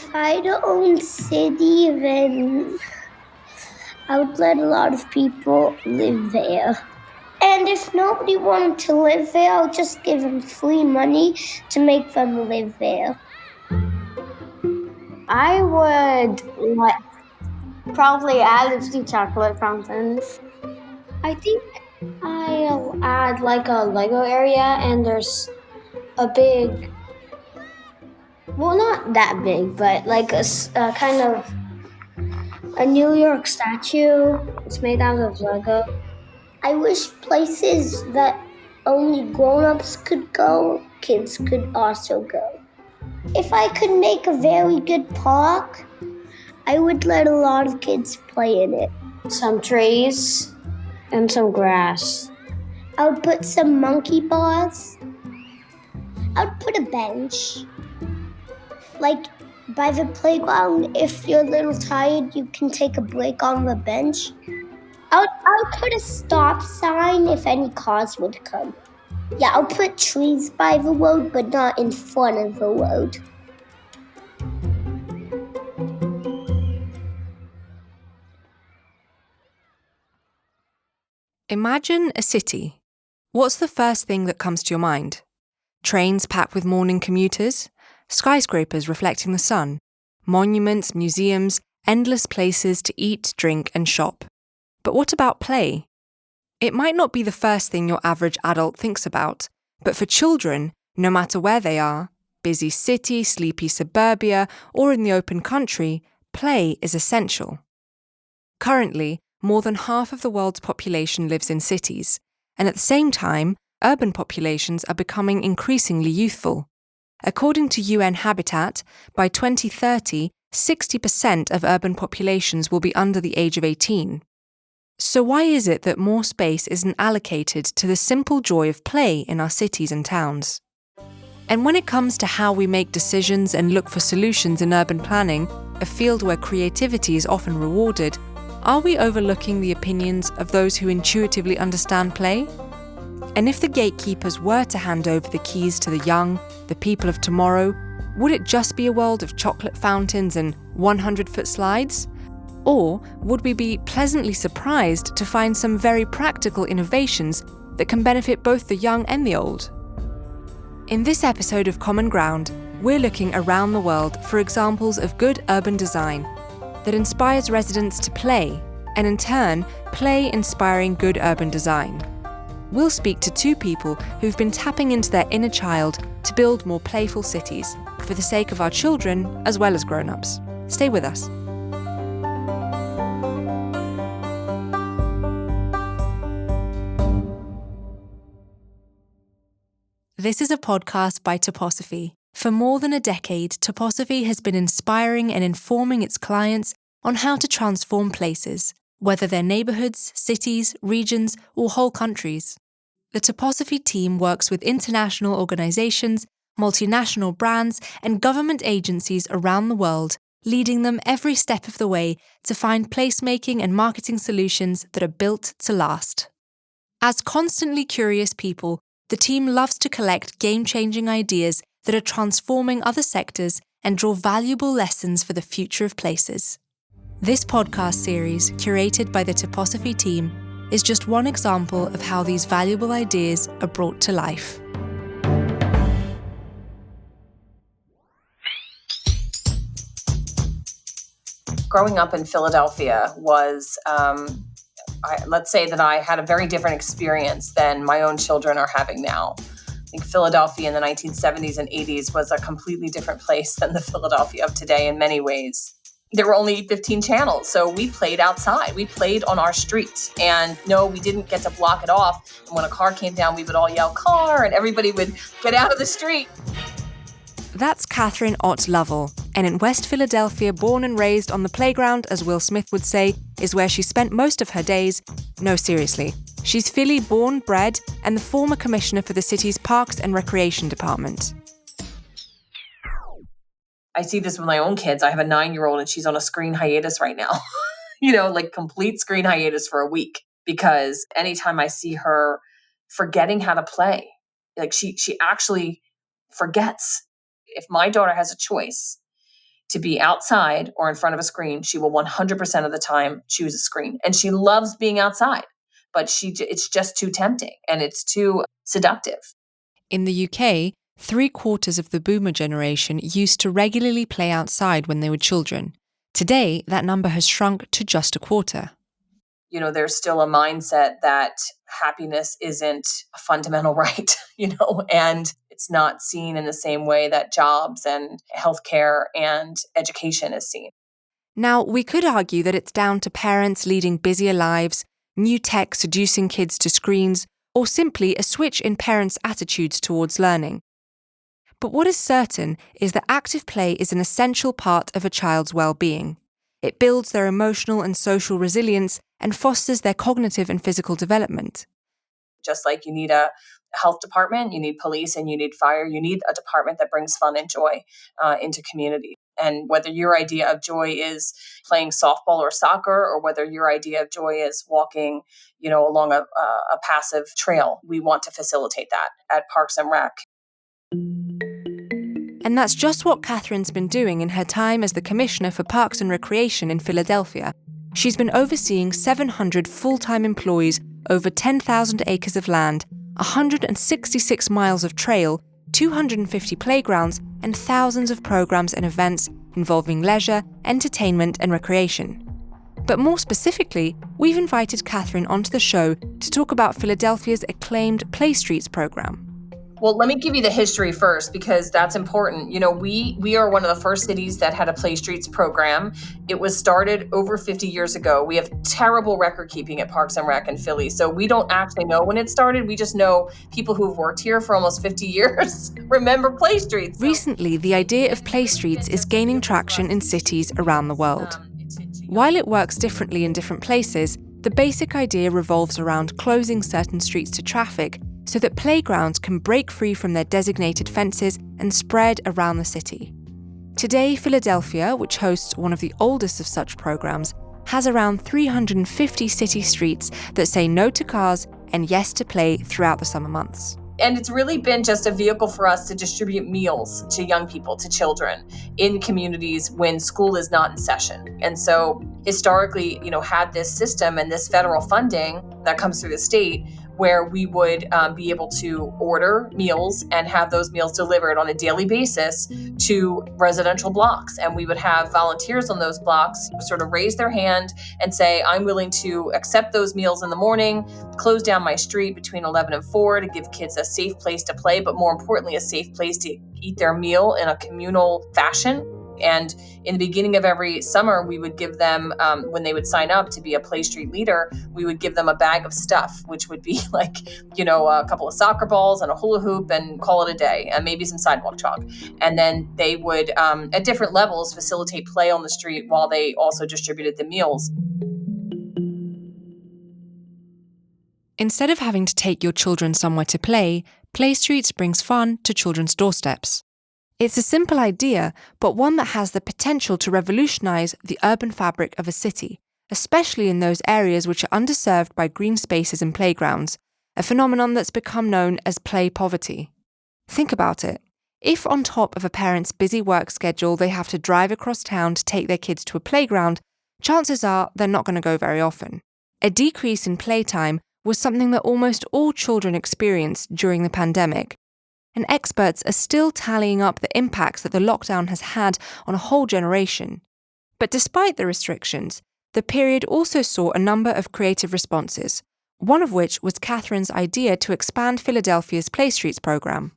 If I'd owned city, then I would let a lot of people live there. And if nobody wanted to live there, I'll just give them free money to make them live there. I would probably add a few chocolate fountains. I think I'll add a Lego area, and there's a big, well, not that big, but a kind of a New York statue. It's made out of Lego. I wish places that only grown-ups could go, kids could also go. If I could make a very good park, I would let a lot of kids play in it. Some trees and some grass. I would put some monkey bars. I would put a bench. By the playground, if you're a little tired, you can take a break on the bench. I'll put a stop sign if any cars would come. Yeah, I'll put trees by the road, but not in front of the road. Imagine a city. What's the first thing that comes to your mind? Trains packed with morning commuters? Skyscrapers reflecting the sun? Monuments, museums, endless places to eat, drink, and shop. But what about play? It might not be the first thing your average adult thinks about, but for children, no matter where they are, busy city, sleepy suburbia, or in the open country, play is essential. Currently, more than half of the world's population lives in cities, and at the same time, urban populations are becoming increasingly youthful. According to UN Habitat, by 2030, 60% of urban populations will be under the age of 18. So why is it that more space isn't allocated to the simple joy of play in our cities and towns? And when it comes to how we make decisions and look for solutions in urban planning, a field where creativity is often rewarded, are we overlooking the opinions of those who intuitively understand play? And if the gatekeepers were to hand over the keys to the young, the people of tomorrow, would it just be a world of chocolate fountains and 100-foot slides? Or would we be pleasantly surprised to find some very practical innovations that can benefit both the young and the old? In this episode of Common Ground, we're looking around the world for examples of good urban design that inspires residents to play, and in turn, play inspiring good urban design. We'll speak to two people who've been tapping into their inner child to build more playful cities, for the sake of our children as well as grown-ups. Stay with us. This is a podcast by TOPOSOPHY. For more than a decade, TOPOSOPHY has been inspiring and informing its clients on how to transform places, whether they're neighbourhoods, cities, regions, or whole countries. The TOPOSOPHY team works with international organisations, multinational brands, and government agencies around the world, leading them every step of the way to find placemaking and marketing solutions that are built to last. As constantly curious people, the team loves to collect game-changing ideas that are transforming other sectors and draw valuable lessons for the future of places. This podcast series, curated by the TOPOSOPHY team, is just one example of how these valuable ideas are brought to life. Growing up in Philadelphia was, let's say that I had a very different experience than my own children are having now. I think Philadelphia in the 1970s and 80s was a completely different place than the Philadelphia of today in many ways. There were only 15 channels, so we played outside. We played on our street. And no, we didn't get to block it off. And when a car came down, we would all yell, "Car!" and everybody would get out of the street. That's Kathryn Ott Lovell, and in West Philadelphia, born and raised on the playground, as Will Smith would say, is where she spent most of her days. No, seriously. She's Philly born, bred, and the former commissioner for the city's Parks and Recreation Department. I see this with my own kids. I have a 9-year-old and she's on a screen hiatus right now. Complete screen hiatus for a week, because anytime I see her forgetting how to play, she actually forgets. If my daughter has a choice to be outside or in front of a screen, she will 100% of the time choose a screen. And she loves being outside, but it's just too tempting and it's too seductive. In the UK, 3/4 of the boomer generation used to regularly play outside when they were children. Today, that number has shrunk to just a quarter. There's still a mindset that happiness isn't a fundamental right, and it's not seen in the same way that jobs and healthcare and education is seen. Now, we could argue that it's down to parents leading busier lives, new tech seducing kids to screens, or simply a switch in parents' attitudes towards learning. But what is certain is that active play is an essential part of a child's well-being. It builds their emotional and social resilience and fosters their cognitive and physical development. Just like you need a health department, you need police, and you need fire, you need a department that brings fun and joy into community. And whether your idea of joy is playing softball or soccer, or whether your idea of joy is walking, along a passive trail, we want to facilitate that at Parks and Rec. And that's just what Kathryn's been doing in her time as the Commissioner for Parks and Recreation in Philadelphia. She's been overseeing 700 full-time employees, over 10,000 acres of land, 166 miles of trail, 250 playgrounds, and thousands of programs and events involving leisure, entertainment, and recreation. But more specifically, we've invited Kathryn onto the show to talk about Philadelphia's acclaimed Playstreets program. Well, let me give you the history first, because that's important. We are one of the first cities that had a Playstreets program. It was started over 50 years ago. We have terrible record keeping at Parks and Rec in Philly, so we don't actually know when it started. We just know people who've worked here for almost 50 years remember Playstreets. Recently, the idea of Playstreets is gaining traction in cities around the world. While it works differently in different places, the basic idea revolves around closing certain streets to traffic so that playgrounds can break free from their designated fences and spread around the city. Today, Philadelphia, which hosts one of the oldest of such programs, has around 350 city streets that say no to cars and yes to play throughout the summer months. And it's really been just a vehicle for us to distribute meals to young people, to children in communities when school is not in session. And so historically, had this system and this federal funding that comes through the state where we would be able to order meals and have those meals delivered on a daily basis to residential blocks. And we would have volunteers on those blocks sort of raise their hand and say, I'm willing to accept those meals in the morning, close down my street between 11 and 4 to give kids a safe place to play, but more importantly, a safe place to eat their meal in a communal fashion. And in the beginning of every summer, we would give them, when they would sign up to be a Play Street leader, we would give them a bag of stuff, which would be like, a couple of soccer balls and a hula hoop and call it a day, and maybe some sidewalk chalk. And then they would, at different levels, facilitate play on the street while they also distributed the meals. Instead of having to take your children somewhere to play, Playstreets brings fun to children's doorsteps. It's a simple idea, but one that has the potential to revolutionize the urban fabric of a city, especially in those areas which are underserved by green spaces and playgrounds, a phenomenon that's become known as play poverty. Think about it. If on top of a parent's busy work schedule they have to drive across town to take their kids to a playground, chances are they're not going to go very often. A decrease in playtime was something that almost all children experienced during the pandemic, and experts are still tallying up the impacts that the lockdown has had on a whole generation. But despite the restrictions, the period also saw a number of creative responses, one of which was Kathryn's idea to expand Philadelphia's Playstreets program.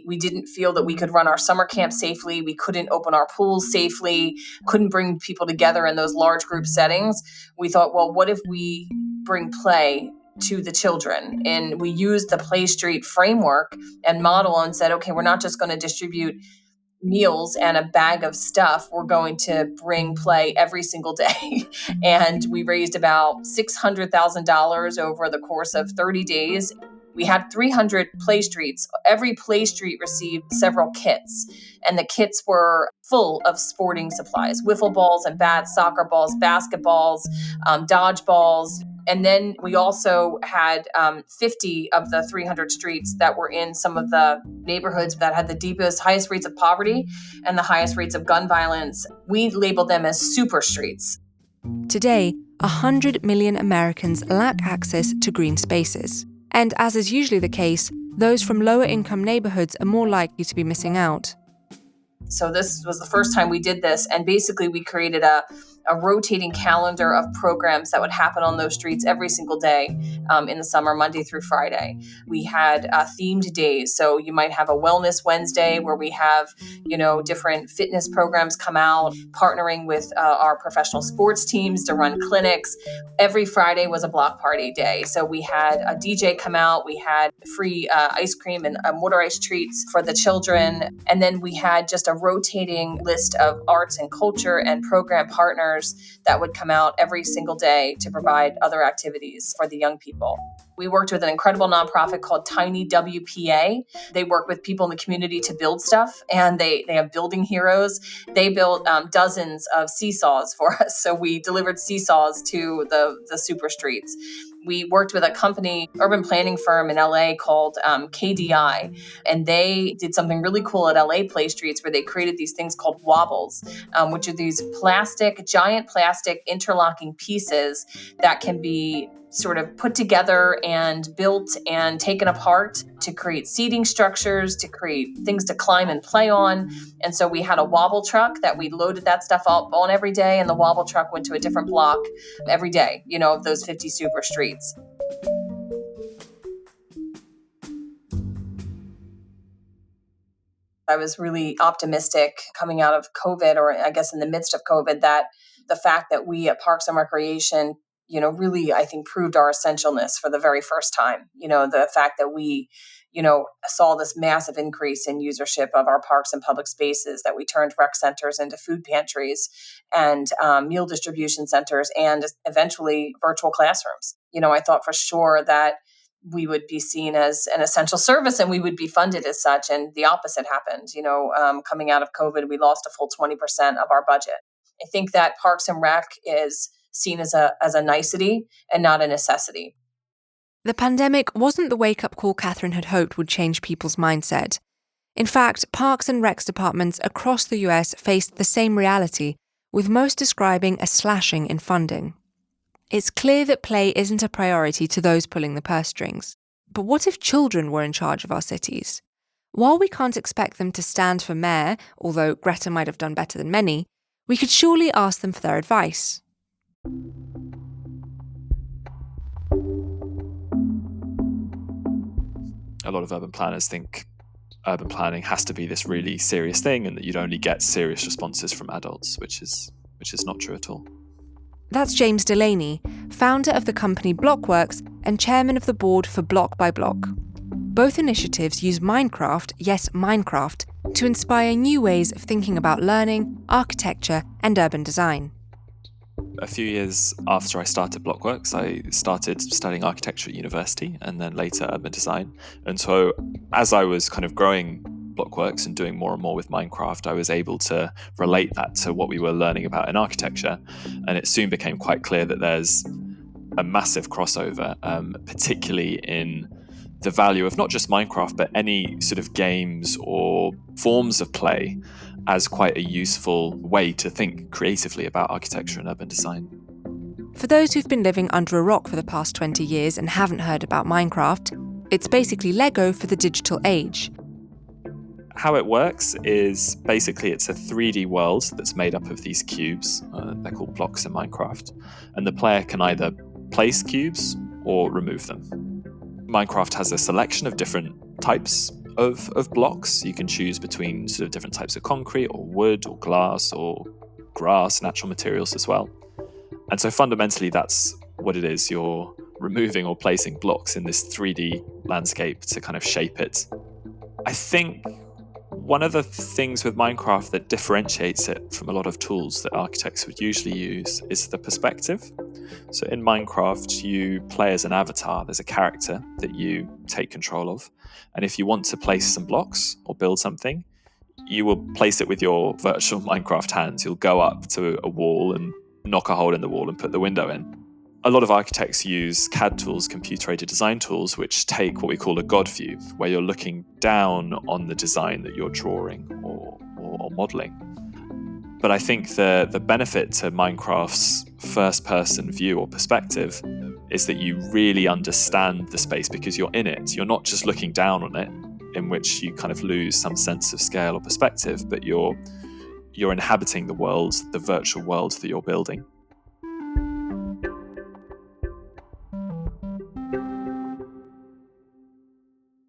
We didn't feel that we could run our summer camp safely. We couldn't open our pools safely, couldn't bring people together in those large group settings. We thought, well, what if we bring play to the children? And we used the Play Street framework and model and said, okay, we're not just going to distribute meals and a bag of stuff. We're going to bring play every single day. And we raised about $600,000 over the course of 30 days. We had 300 play streets. Every play street received several kits, and the kits were full of sporting supplies, wiffle balls and bats, soccer balls, basketballs, dodgeballs, And then we also had 50 of the 300 streets that were in some of the neighborhoods that had the deepest, highest rates of poverty and the highest rates of gun violence. We labeled them as super streets. Today, 100 million Americans lack access to green spaces. And as is usually the case, those from lower income neighborhoods are more likely to be missing out. So this was the first time we did this. And basically we created a rotating calendar of programs that would happen on those streets every single day in the summer, Monday through Friday. We had themed days. So you might have a Wellness Wednesday where we have, different fitness programs come out, partnering with our professional sports teams to run clinics. Every Friday was a block party day. So we had a DJ come out. We had free ice cream and motorized treats for the children. And then we had just a rotating list of arts and culture and program partners that would come out every single day to provide other activities for the young people. We worked with an incredible nonprofit called Tiny WPA. They work with people in the community to build stuff, and they have building heroes. They built dozens of seesaws for us. So we delivered seesaws to the super streets. We worked with a company, urban planning firm in LA called KDI, and they did something really cool at LA Play Streets where they created these things called wobbles, which are these giant plastic interlocking pieces that can be sort of put together and built and taken apart to create seating structures, to create things to climb and play on. And so we had a wobble truck that we loaded that stuff up on every day, and the wobble truck went to a different block every day, of those 50 super streets. I was really optimistic coming out of COVID, or I guess in the midst of COVID, that the fact that we at Parks and Recreation, really, I think, proved our essentialness for the very first time. The fact that we, saw this massive increase in usership of our parks and public spaces, that we turned rec centers into food pantries and meal distribution centers and eventually virtual classrooms. I thought for sure that we would be seen as an essential service and we would be funded as such. And the opposite happened. Coming out of COVID, we lost a full 20% of our budget. I think that Parks and Rec is seen as a nicety and not a necessity. The pandemic wasn't the wake-up call Kathryn had hoped would change people's mindset. In fact, Parks and Recs departments across the US faced the same reality, with most describing a slashing in funding. It's clear that play isn't a priority to those pulling the purse strings. But what if children were in charge of our cities? While we can't expect them to stand for mayor, although Greta might have done better than many, we could surely ask them for their advice. A lot of urban planners think urban planning has to be this really serious thing and that you'd only get serious responses from adults, which is not true at all. That's James Delaney, founder of the company Blockworks and chairman of the board for Block by Block. Both initiatives use Minecraft, yes, Minecraft, to inspire new ways of thinking about learning, architecture, and urban design. A few years after I started Blockworks, I started studying architecture at university and then later urban design. And so as I was kind of growing Blockworks and doing more and more with Minecraft, I was able to relate that to what we were learning about in architecture. And it soon became quite clear that there's a massive crossover, particularly in the value of not just Minecraft, but any sort of games or forms of play as quite a useful way to think creatively about architecture and urban design. For those who've been living under a rock for the past 20 years and haven't heard about Minecraft, it's basically Lego for the digital age. How it works is basically it's a 3D world that's made up of these cubes. They're called blocks in Minecraft. And the player can either place cubes or remove them. Minecraft has a selection of different types of blocks. You can choose between sort of different types of concrete or wood or glass or grass, natural materials as well. And so fundamentally that's what it is. You're removing or placing blocks in this 3D landscape to kind of shape it. I think one of the things with Minecraft that differentiates it from a lot of tools that architects would usually use is the perspective. So in Minecraft, you play as an avatar. There's a character that you take control of. And if you want to place some blocks or build something, you will place it with your virtual Minecraft hands. You'll go up to a wall and knock a hole in the wall and put the window in. A lot of architects use CAD tools, computer-aided design tools, which take what we call a God view, where you're looking down on the design that you're drawing or modeling. But I think the benefit to Minecraft's first-person view or perspective is that you really understand the space because you're in it. You're not just looking down on it, in which you kind of lose some sense of scale or perspective, but you're inhabiting the world, the virtual world that you're building.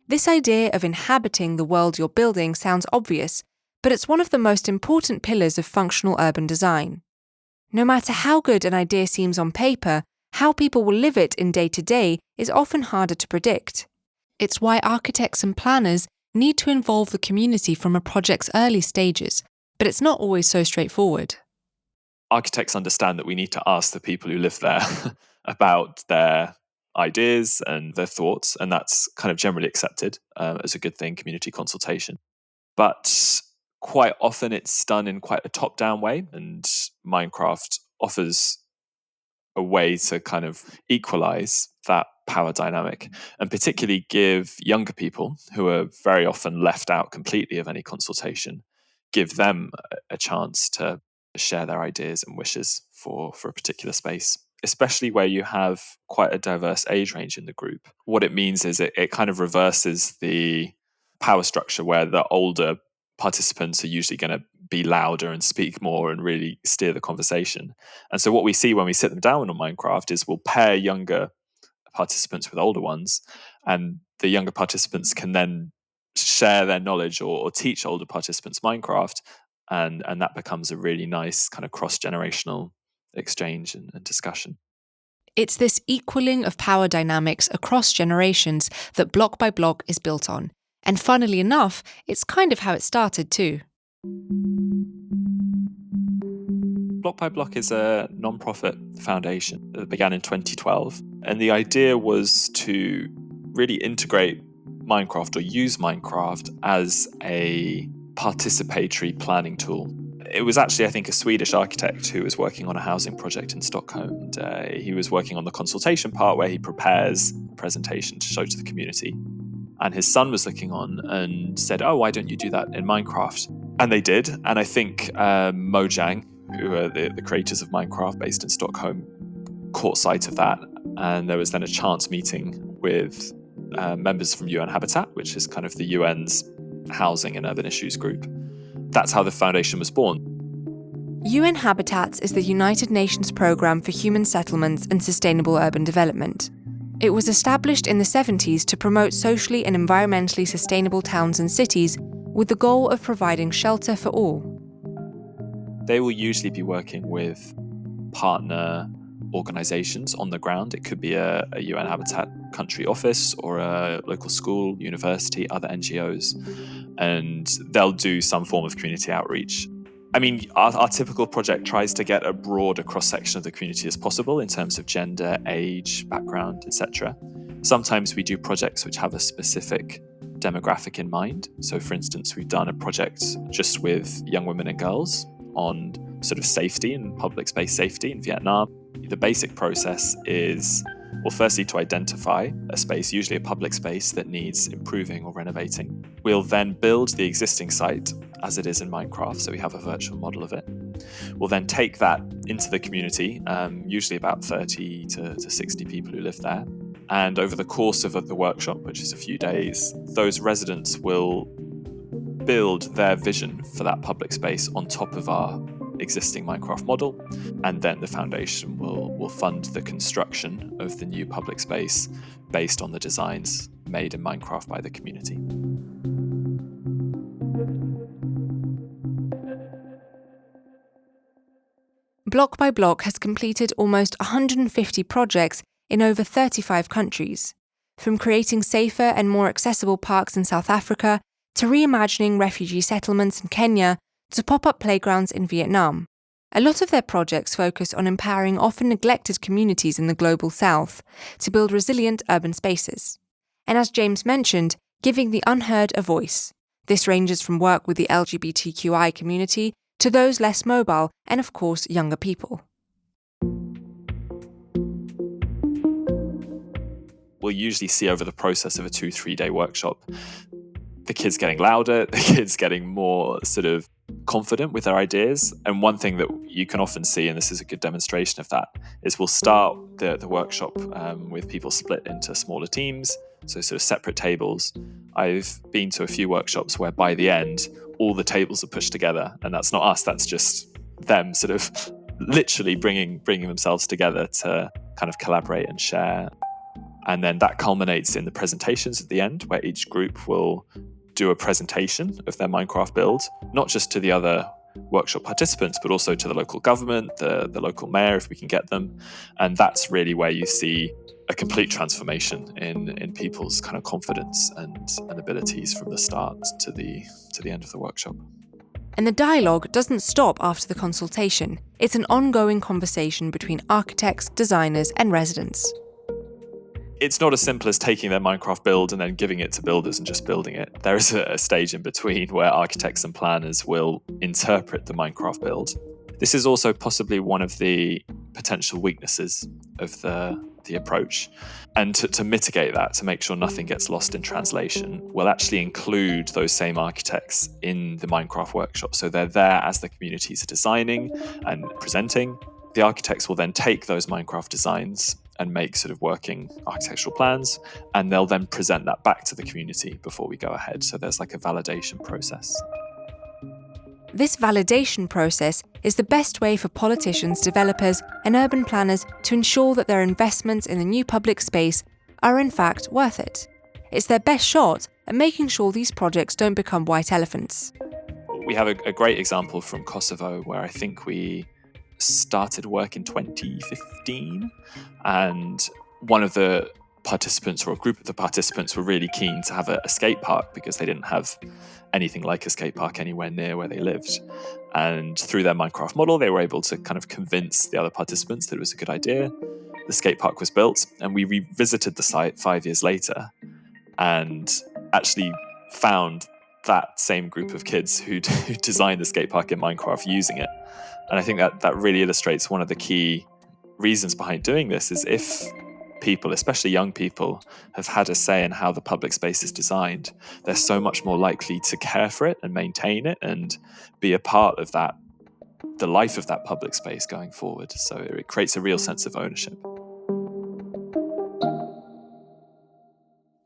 This idea of inhabiting the world you're building sounds obvious, but it's one of the most important pillars of functional urban design. No matter how good an idea seems on paper, how people will live it in day-to-day is often harder to predict. It's why architects and planners need to involve the community from a project's early stages, but it's not always so straightforward. Architects understand that we need to ask the people who live there about their ideas and their thoughts, and that's kind of generally accepted as a good thing, community consultation. But quite often it's done in quite a top-down way, and Minecraft offers a way to kind of equalize that power dynamic, and particularly give younger people, who are very often left out completely of any consultation, give them a chance to share their ideas and wishes for a particular space, especially where you have quite a diverse age range in the group. What it means is it kind of reverses the power structure where the older participants are usually going to be louder and speak more and really steer the conversation. And so what we see when we sit them down on Minecraft is we'll pair younger participants with older ones, and the younger participants can then share their knowledge or teach older participants Minecraft, and that becomes a really nice kind of cross-generational exchange and discussion. It's this equaling of power dynamics across generations that Block by Block is built on. And funnily enough, it's kind of how it started too. Block by Block is a non-profit foundation that began in 2012. And the idea was to really integrate Minecraft or use Minecraft as a participatory planning tool. It was actually, I think, a Swedish architect who was working on a housing project in Stockholm. And, he was working on the consultation part where he prepares a presentation to show to the community. And his son was looking on and said, "Oh, why don't you do that in Minecraft?" And they did. And I think Mojang, who are the creators of Minecraft based in Stockholm, caught sight of that. And there was then a chance meeting with members from UN Habitat, which is kind of the UN's housing and urban issues group. That's how the foundation was born. UN Habitat is the United Nations Programme for Human Settlements and Sustainable Urban Development. It was established in the 70s to promote socially and environmentally sustainable towns and cities with the goal of providing shelter for all. They will usually be working with partner organizations on the ground. It could be a UN Habitat country office or a local school, university, other NGOs, and they'll do some form of community outreach. I mean, our typical project tries to get a broader cross-section of the community as possible in terms of gender, age, background, etc. Sometimes we do projects which have a specific demographic in mind. So, for instance, we've done a project just with young women and girls on sort of safety and public space safety in Vietnam. The basic process is, well, firstly, to identify a space, usually a public space, that needs improving or renovating. We'll then build the existing site as it is in Minecraft, so we have a virtual model of it. We'll then take that into the community, usually about 30 to 60 people who live there. And over the course of the workshop, which is a few days, those residents will build their vision for that public space on top of our existing Minecraft model, and then the foundation will fund the construction of the new public space based on the designs made in Minecraft by the community. Block by Block has completed almost 150 projects in over 35 countries, from creating safer and more accessible parks in South Africa to reimagining refugee settlements in Kenya to pop-up playgrounds in Vietnam. A lot of their projects focus on empowering often neglected communities in the global south to build resilient urban spaces. And as James mentioned, giving the unheard a voice. This ranges from work with the LGBTQI community to those less mobile and, of course, younger people. we'll usually see over the process of a 2-3 day workshop, the kids getting louder, the kids getting more sort of confident with their ideas. And one thing that you can often see, and this is a good demonstration of that, is we'll start the workshop with people split into smaller teams, so sort of separate tables. I've been to a few workshops where by the end, all the tables are pushed together, and that's not us, that's just them sort of literally bringing themselves together to kind of collaborate and share. And then that culminates in the presentations at the end, where each group will do a presentation of their Minecraft build, not just to the other workshop participants, but also to the local government, the local mayor, if we can get them. And that's really where you see a complete transformation in people's kind of confidence and abilities from the start to the end of the workshop. And the dialogue doesn't stop after the consultation. It's an ongoing conversation between architects, designers, and residents. It's not as simple as taking their Minecraft build and then giving it to builders and just building it. There is a stage in between where architects and planners will interpret the Minecraft build. This is also possibly one of the potential weaknesses of the approach. And to mitigate that, to make sure nothing gets lost in translation, we'll actually include those same architects in the Minecraft workshop. So they're there as the communities are designing and presenting. The architects will then take those Minecraft designs and make sort of working architectural plans, and they'll then present that back to the community before we go ahead. So there's like a validation process. This validation process is the best way for politicians, developers, and urban planners to ensure that their investments in the new public space are in fact worth it. It's their best shot at making sure these projects don't become white elephants. We have a great example from Kosovo where I think we started work in 2015, and one of the participants, or a group of the participants, were really keen to have a skate park because they didn't have anything like a skate park anywhere near where they lived. And through their Minecraft model, they were able to kind of convince the other participants that it was a good idea. The skate park was built, and we revisited the site 5 years later and actually found that same group of kids who designed the skate park in Minecraft using it. And I think that really illustrates one of the key reasons behind doing this is if people, especially young people, have had a say in how the public space is designed, they're so much more likely to care for it and maintain it and be a part of that, the life of that public space going forward. So it creates a real sense of ownership.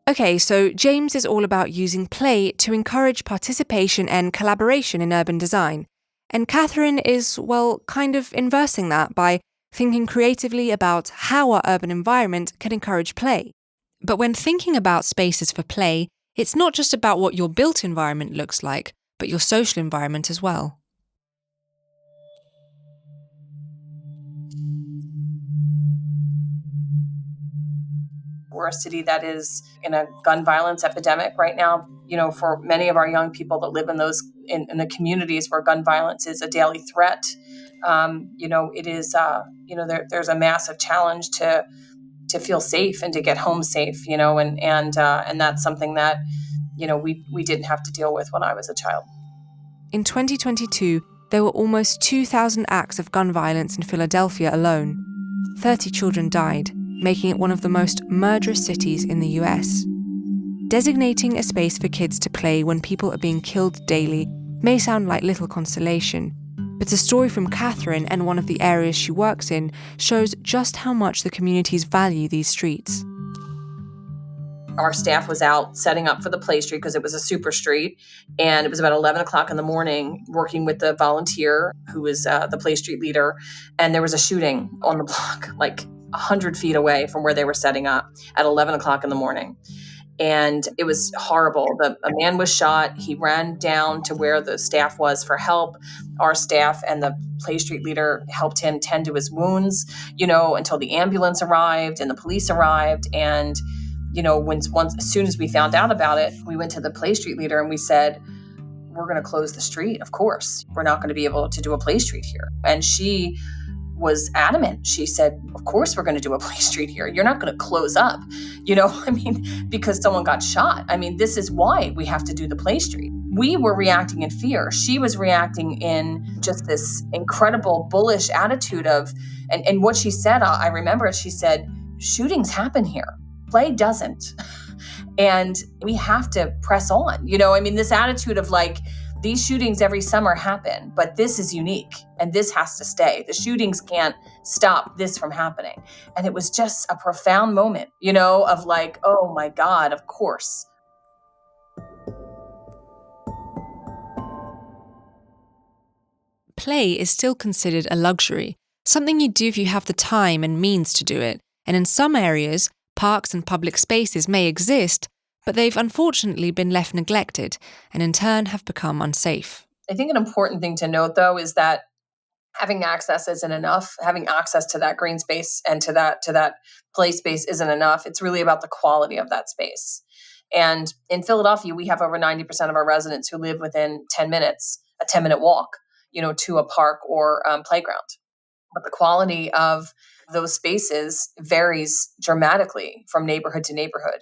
Okay, so James is all about using play to encourage participation and collaboration in urban design. And Kathryn is, well, kind of inversing that by thinking creatively about how our urban environment can encourage play. But when thinking about spaces for play, it's not just about what your built environment looks like, but your social environment as well. We're a city that is in a gun violence epidemic right now. You know, for many of our young people that live in those in the communities where gun violence is a daily threat, it is there's a massive challenge to feel safe and to get home safe. And that's something that we didn't have to deal with when I was a child. In 2022, there were almost 2,000 acts of gun violence in Philadelphia alone. 30 children died, making it one of the most murderous cities in the US. Designating a space for kids to play when people are being killed daily may sound like little consolation, but a story from Kathryn and one of the areas she works in shows just how much the communities value these streets. Our staff was out setting up for the play street because it was a super street, and it was about 11 o'clock in the morning working with the volunteer who was the play street leader, and there was a shooting on the block, like 100 feet away from where they were setting up at 11 o'clock in the morning. And it was horrible. A man was shot. He ran down to where the staff was for help. Our staff and the play street leader helped him tend to his wounds, until the ambulance arrived and the police arrived. And, as soon as we found out about it, we went to the play street leader and we said, we're going to close the street. Of course, we're not going to be able to do a play street here. And she was adamant. She said, of course we're going to do a play street here. You're not going to close up, because someone got shot. This is why we have to do the play street. We were reacting in fear. She was reacting in just this incredible bullish attitude and what she said, I remember, she said, shootings happen here. Play doesn't. And we have to press on. I mean, this attitude of like, these shootings every summer happen, but this is unique and this has to stay. The shootings can't stop this from happening. And it was just a profound moment, of like, oh my God, of course. Play is still considered a luxury, something you do if you have the time and means to do it. And in some areas, parks and public spaces may exist, but they've unfortunately been left neglected and in turn have become unsafe. I think an important thing to note, though, is that having access isn't enough. Having access to that green space and to that play space isn't enough. It's really about the quality of that space. And in Philadelphia, we have over 90% of our residents who live within 10 minutes, a 10-minute walk, to a park or playground. But the quality of those spaces varies dramatically from neighborhood to neighborhood.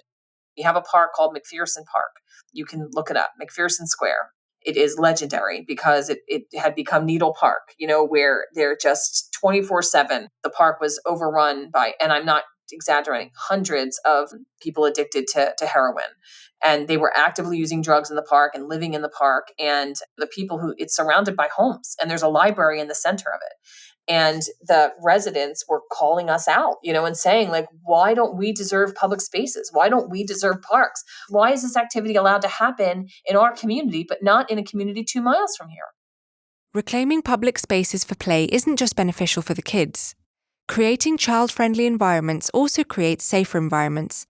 You have a park called McPherson Park. You can look it up, McPherson Square. It is legendary because it had become Needle Park, where they're just 24/7. The park was overrun by, and I'm not exaggerating, hundreds of people addicted to heroin. And they were actively using drugs in the park and living in the park. And the people it's surrounded by homes, and there's a library in the center of it. And the residents were calling us out, and saying, like, why don't we deserve public spaces? Why don't we deserve parks? Why is this activity allowed to happen in our community, but not in a community 2 miles from here? Reclaiming public spaces for play isn't just beneficial for the kids. Creating child-friendly environments also creates safer environments.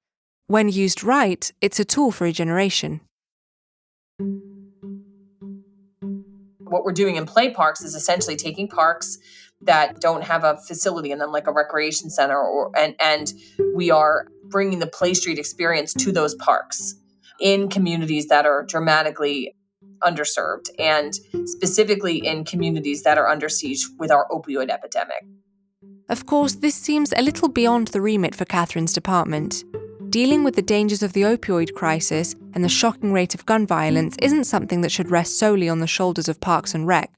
When used right, it's a tool for regeneration. What we're doing in play parks is essentially taking parks that don't have a facility in them, like a recreation center, and we are bringing the Play Street experience to those parks in communities that are dramatically underserved, and specifically in communities that are under siege with our opioid epidemic. Of course, this seems a little beyond the remit for Kathryn's department. Dealing with the dangers of the opioid crisis and the shocking rate of gun violence isn't something that should rest solely on the shoulders of Parks and Rec.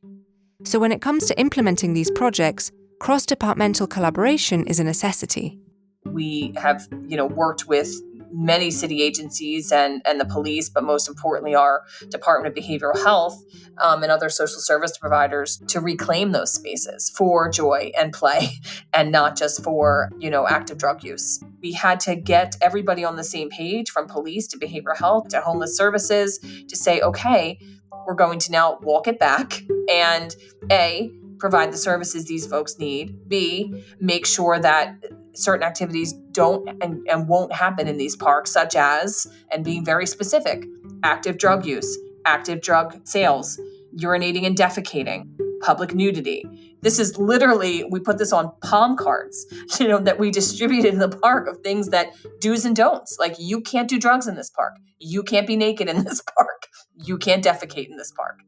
So when it comes to implementing these projects, cross-departmental collaboration is a necessity. We have, worked with many city agencies and the police, but most importantly, our Department of Behavioral Health and other social service providers to reclaim those spaces for joy and play and not just for, active drug use. We had to get everybody on the same page, from police to behavioral health to homeless services, to say, okay, we're going to now walk it back and A, provide the services these folks need, B, make sure that certain activities don't and won't happen in these parks, such as, and being very specific, active drug use, active drug sales, urinating and defecating, public nudity. This is literally, we put this on palm cards, that we distributed in the park, of things that do's and don'ts. Like, you can't do drugs in this park. You can't be naked in this park. You can't defecate in this park.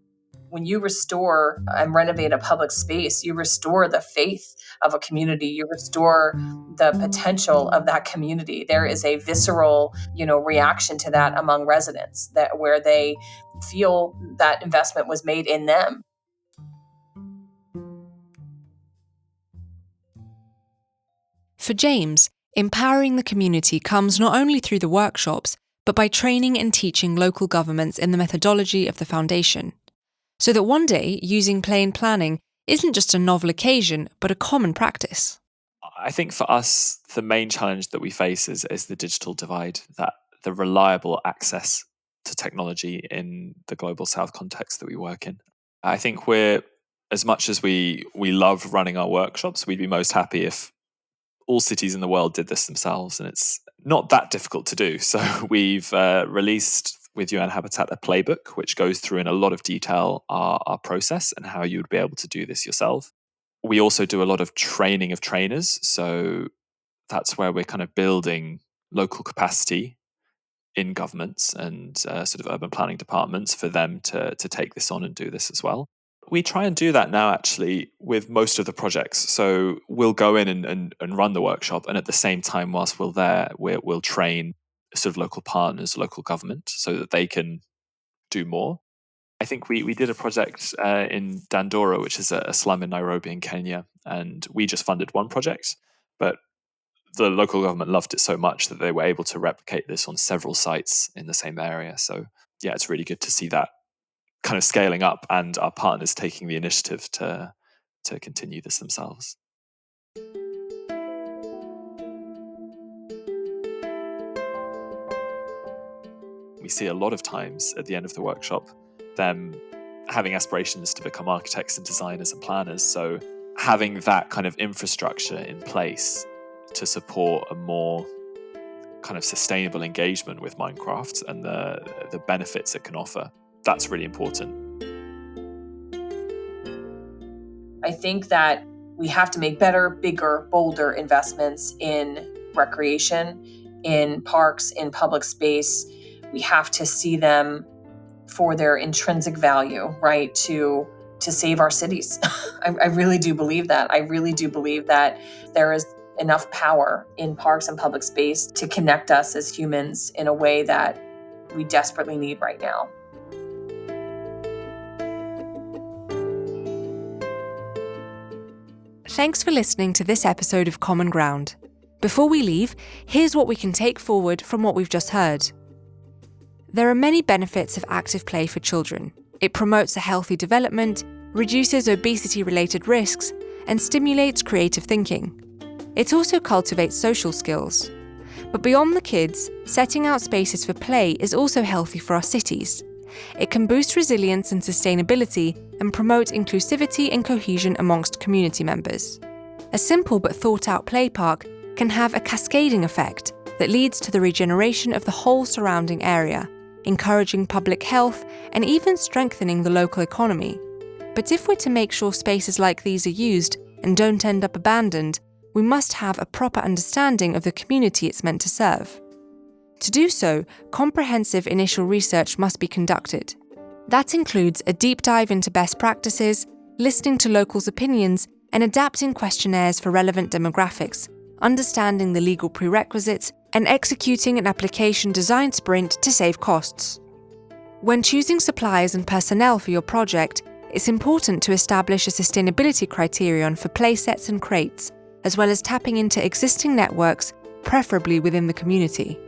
When you restore and renovate a public space, you restore the faith of a community. You restore the potential of that community. There is a visceral, reaction to that among residents, that where they feel that investment was made in them. For James, empowering the community comes not only through the workshops, but by training and teaching local governments in the methodology of the foundation, so that one day using play in planning isn't just a novel occasion, but a common practice. I think for us, the main challenge that we face is the digital divide, that the reliable access to technology in the global south context that we work in. I think as much as we love running our workshops, we'd be most happy if all cities in the world did this themselves, and it's not that difficult to do. So we've released with UN Habitat a playbook, which goes through in a lot of detail our process and how you would be able to do this yourself. We also do a lot of training of trainers. So that's where we're kind of building local capacity in governments and sort of urban planning departments for them to take this on and do this as well. We try and do that now, actually, with most of the projects. So we'll go in and run the workshop, and at the same time, whilst we're there, we'll train sort of local partners, local government, so that they can do more. I think we did a project in Dandora, which is a slum in Nairobi in Kenya, and we just funded one project, but the local government loved it so much that they were able to replicate this on several sites in the same area. So yeah, it's really good to see that kind of scaling up and our partners taking the initiative to continue this themselves. We see a lot of times at the end of the workshop them having aspirations to become architects and designers and planners. So having that kind of infrastructure in place to support a more kind of sustainable engagement with Minecraft and the benefits it can offer, that's really important. I think that we have to make better, bigger, bolder investments in recreation, in parks, in public space. We have to see them for their intrinsic value, right? To save our cities. I really do believe that. I really do believe that there is enough power in parks and public space to connect us as humans in a way that we desperately need right now. Thanks for listening to this episode of Common Ground. Before we leave, here's what we can take forward from what we've just heard. There are many benefits of active play for children. It promotes a healthy development, reduces obesity-related risks, and stimulates creative thinking. It also cultivates social skills. But beyond the kids, setting out spaces for play is also healthy for our cities. It can boost resilience and sustainability and promote inclusivity and cohesion amongst community members. A simple but thought-out play park can have a cascading effect that leads to the regeneration of the whole surrounding area, encouraging public health and even strengthening the local economy. But if we're to make sure spaces like these are used and don't end up abandoned, we must have a proper understanding of the community it's meant to serve. To do so, comprehensive initial research must be conducted. That includes a deep dive into best practices, listening to locals' opinions, and adapting questionnaires for relevant demographics, understanding the legal prerequisites, and executing an application design sprint to save costs. When choosing suppliers and personnel for your project, it's important to establish a sustainability criterion for playsets and crates, as well as tapping into existing networks, preferably within the community.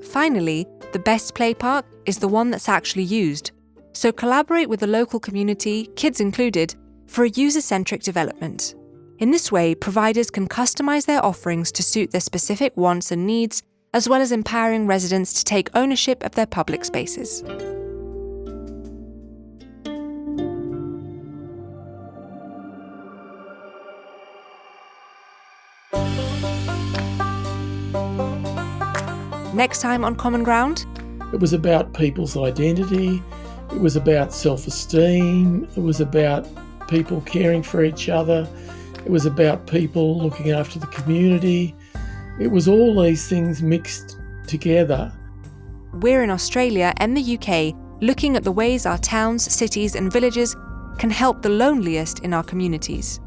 Finally, the best play park is the one that's actually used. So collaborate with the local community, kids included, for a user-centric development. In this way, providers can customize their offerings to suit their specific wants and needs, as well as empowering residents to take ownership of their public spaces. Next time on Common Ground. It was about people's identity. It was about self-esteem. It was about people caring for each other. It was about people looking after the community. It was all these things mixed together. We're in Australia and the UK looking at the ways our towns, cities and villages can help the loneliest in our communities.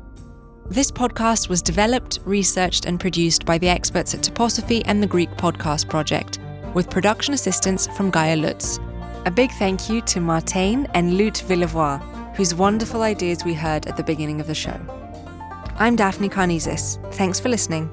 This podcast was developed, researched and produced by the experts at TOPOSOPHY and the Greek Podcast Project, with production assistance from Gaia Lutz. A big thank you to Martine and Lute Villevoix, whose wonderful ideas we heard at the beginning of the show. I'm Daphne Karnizis. Thanks for listening.